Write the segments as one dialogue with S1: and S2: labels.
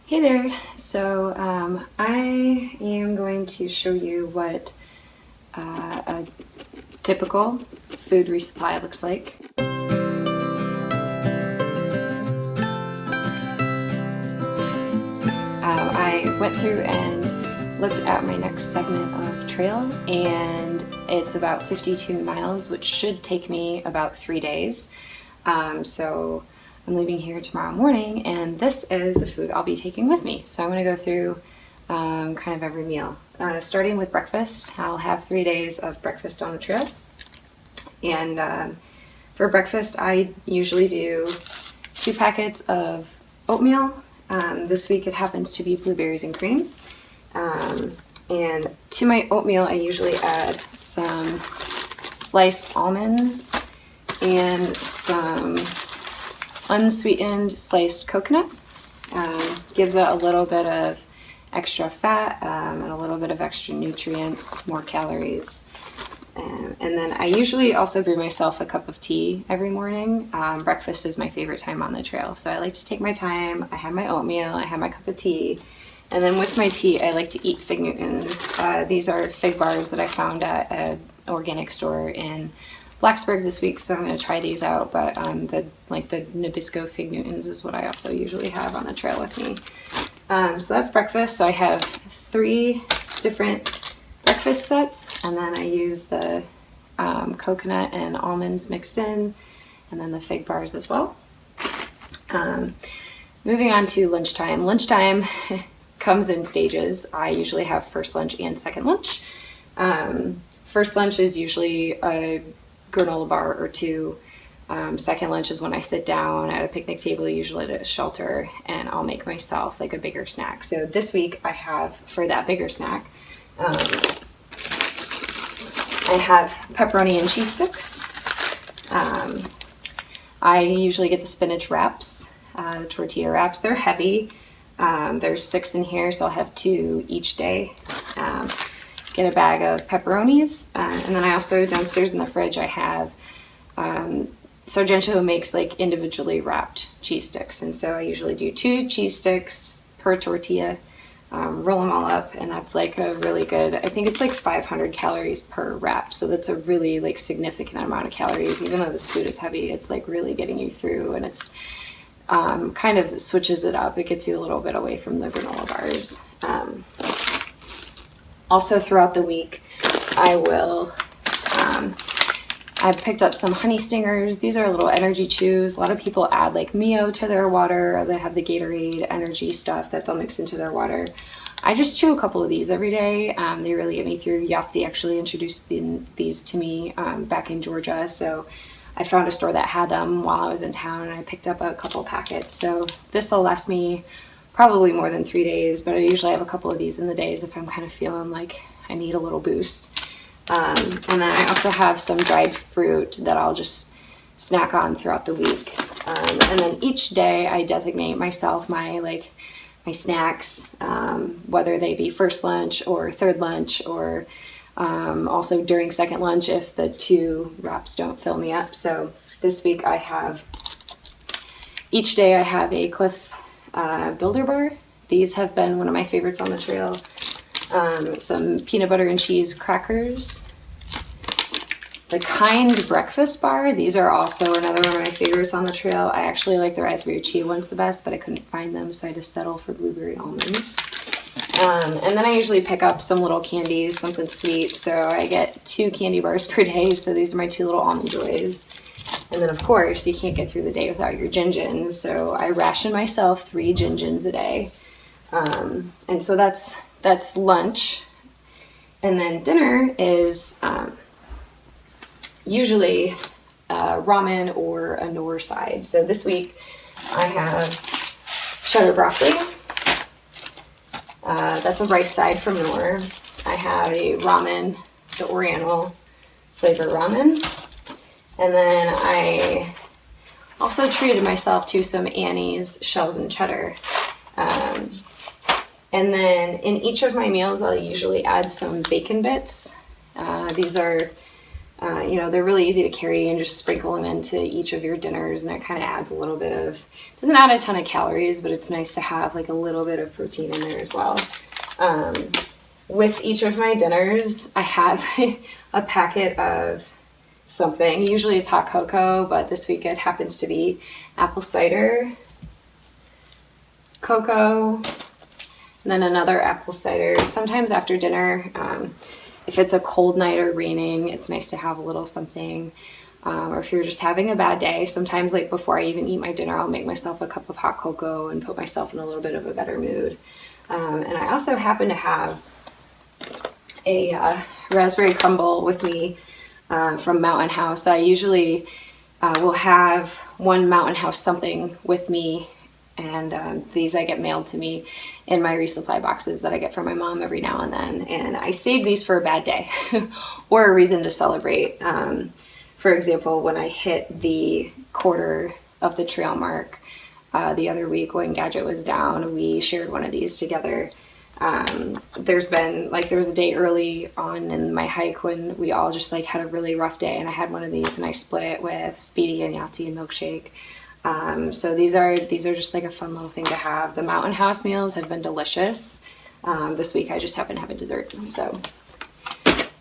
S1: Hey there, so I am going to show you what a typical food resupply looks like. I went through and looked at my next segment of trail, and it's about 52 miles, which should take me about 3 days. So I'm leaving here tomorrow morning, and this is the food I'll be taking with me. So I'm going to go through kind of every meal. Starting with breakfast, I'll have 3 days of breakfast on the trail. And for breakfast, I usually do 2 packets of oatmeal. This week it happens to be blueberries and cream. And to my oatmeal, I usually add some sliced almonds and some unsweetened sliced coconut. Gives it a little bit of extra fat and a little bit of extra nutrients, more calories. And then I usually also brew myself a cup of tea every morning. Breakfast is my favorite time on the trail, so I like to take my time. I have my oatmeal, I have my cup of tea, and then with my tea I like to eat Fig Newtons. These are fig bars that I found at an organic store in Blacksburg this week, so I'm going to try these out. But the Nabisco Fig Newtons is what I also usually have on the trail with me. So that's breakfast. So I have 3 different breakfast sets, and then I use the coconut and almonds mixed in, and then the fig bars as well. Moving on to lunchtime. Lunchtime comes in stages. I usually have first lunch and second lunch. First lunch is usually a granola bar or 2. Second lunch is when I sit down at a picnic table, usually at a shelter, and I'll make myself like a bigger snack. So this week I have, for that bigger snack, I have pepperoni and cheese sticks. I usually get the spinach wraps, the tortilla wraps. They're heavy. There's 6 in here, so I'll have 2 each day. Get a bag of pepperonis, and then I also, downstairs in the fridge, I have Sargento makes like individually wrapped cheese sticks, and so I usually do 2 cheese sticks per tortilla, roll them all up, and that's like a really good, I think it's like 500 calories per wrap, so that's a really like significant amount of calories. Even though this food is heavy, it's like really getting you through, and it's kind of switches it up. It gets you a little bit away from the granola bars. Also throughout the week, I've picked up some honey stingers. These are little energy chews. A lot of people add like Mio to their water, or they have the Gatorade energy stuff that they'll mix into their water. I just chew a couple of these every day. They really get me through. Yahtzee actually introduced these to me back in Georgia, so I found a store that had them while I was in town, and I picked up a couple packets. So this will last me probably more than 3 days, but I usually have a couple of these in the days if I'm kind of feeling like I need a little boost. And then I also have some dried fruit that I'll just snack on throughout the week. And then each day I designate myself my snacks, whether they be first lunch or third lunch, or also during second lunch if the 2 wraps don't fill me up. So this week each day I have a Cliff Builder bar. These have been one of my favorites on the trail. Some peanut butter and cheese crackers. The Kind breakfast bar. These are also another one of my favorites on the trail. I actually like the raspberry chia ones the best, but I couldn't find them, so I had to settle for blueberry almonds. And then I usually pick up some little candies, something sweet. So I get 2 candy bars per day. So these are my 2 little almond joys. And then of course you can't get through the day without your gin-gins. So I ration myself 3 gin-gins a day. And so that's lunch. And then dinner is usually ramen or a Knorr side. So this week I have cheddar broccoli. That's a rice side from Knorr. I have a ramen, the Oriental flavor ramen. And then I also treated myself to some Annie's shells and cheddar. And then in each of my meals, I'll usually add some bacon bits. These are You know, they're really easy to carry and just sprinkle them into each of your dinners, and it kind of adds a little bit of, doesn't add a ton of calories, but it's nice to have like a little bit of protein in there as well. With each of my dinners, I have a packet of something. Usually it's hot cocoa, but this week it happens to be apple cider, cocoa, and then another apple cider. Sometimes after dinner, if it's a cold night or raining, it's nice to have a little something. Or if you're just having a bad day, sometimes like before I even eat my dinner, I'll make myself a cup of hot cocoa and put myself in a little bit of a better mood. And I also happen to have a raspberry crumble with me from Mountain House. I usually will have one Mountain House something with me, and these I get mailed to me in my resupply boxes that I get from my mom every now and then. And I save these for a bad day or a reason to celebrate. For example, when I hit the quarter of the trail mark the other week when Gadget was down, we shared one of these together. There was a day early on in my hike when we all just like had a really rough day, and I had one of these and I split it with Speedy and Yahtzee and Milkshake. So these are just like a fun little thing to have. The Mountain House meals have been delicious. This week I just happen to have a dessert.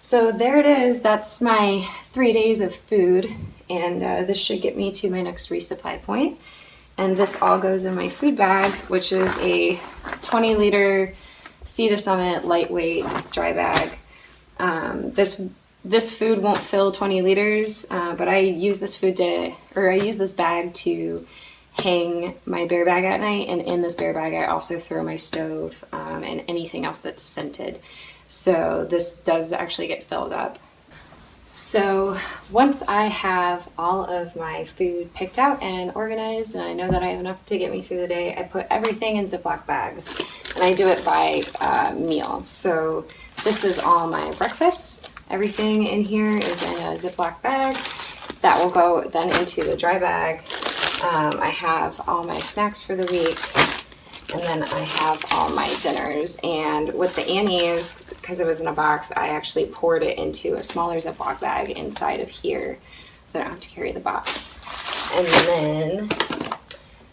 S1: So there it is. That's my 3 days of food, and this should get me to my next resupply point. And this all goes in my food bag, which is a 20-liter Sea to Summit lightweight dry bag. This food won't fill 20 liters, but I use this bag to hang my bear bag at night, and in this bear bag I also throw my stove and anything else that's scented. So this does actually get filled up. So once I have all of my food picked out and organized, and I know that I have enough to get me through the day, I put everything in Ziploc bags, and I do it by meal. So this is all my breakfast. Everything in here is in a Ziploc bag. That will go then into the dry bag. I have all my snacks for the week, and then I have all my dinners. And with the Annie's, because it was in a box, I actually poured it into a smaller Ziploc bag inside of here, so I don't have to carry the box. And then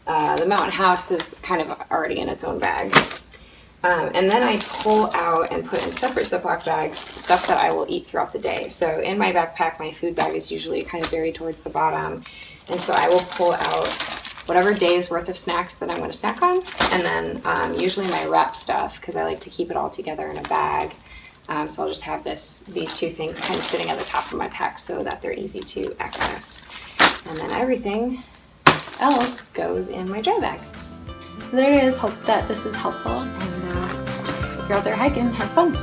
S1: the Mountain House is kind of already in its own bag. And then I pull out and put in separate Ziploc bags stuff that I will eat throughout the day. So in my backpack, my food bag is usually kind of buried towards the bottom. And so I will pull out whatever day's worth of snacks that I'm going to snack on. And then usually my wrap stuff, because I like to keep it all together in a bag. So I'll just have these two things kind of sitting at the top of my pack so that they're easy to access. And then everything else goes in my dry bag. So there it is. Hope that this is helpful, and if you're out there hiking, have fun.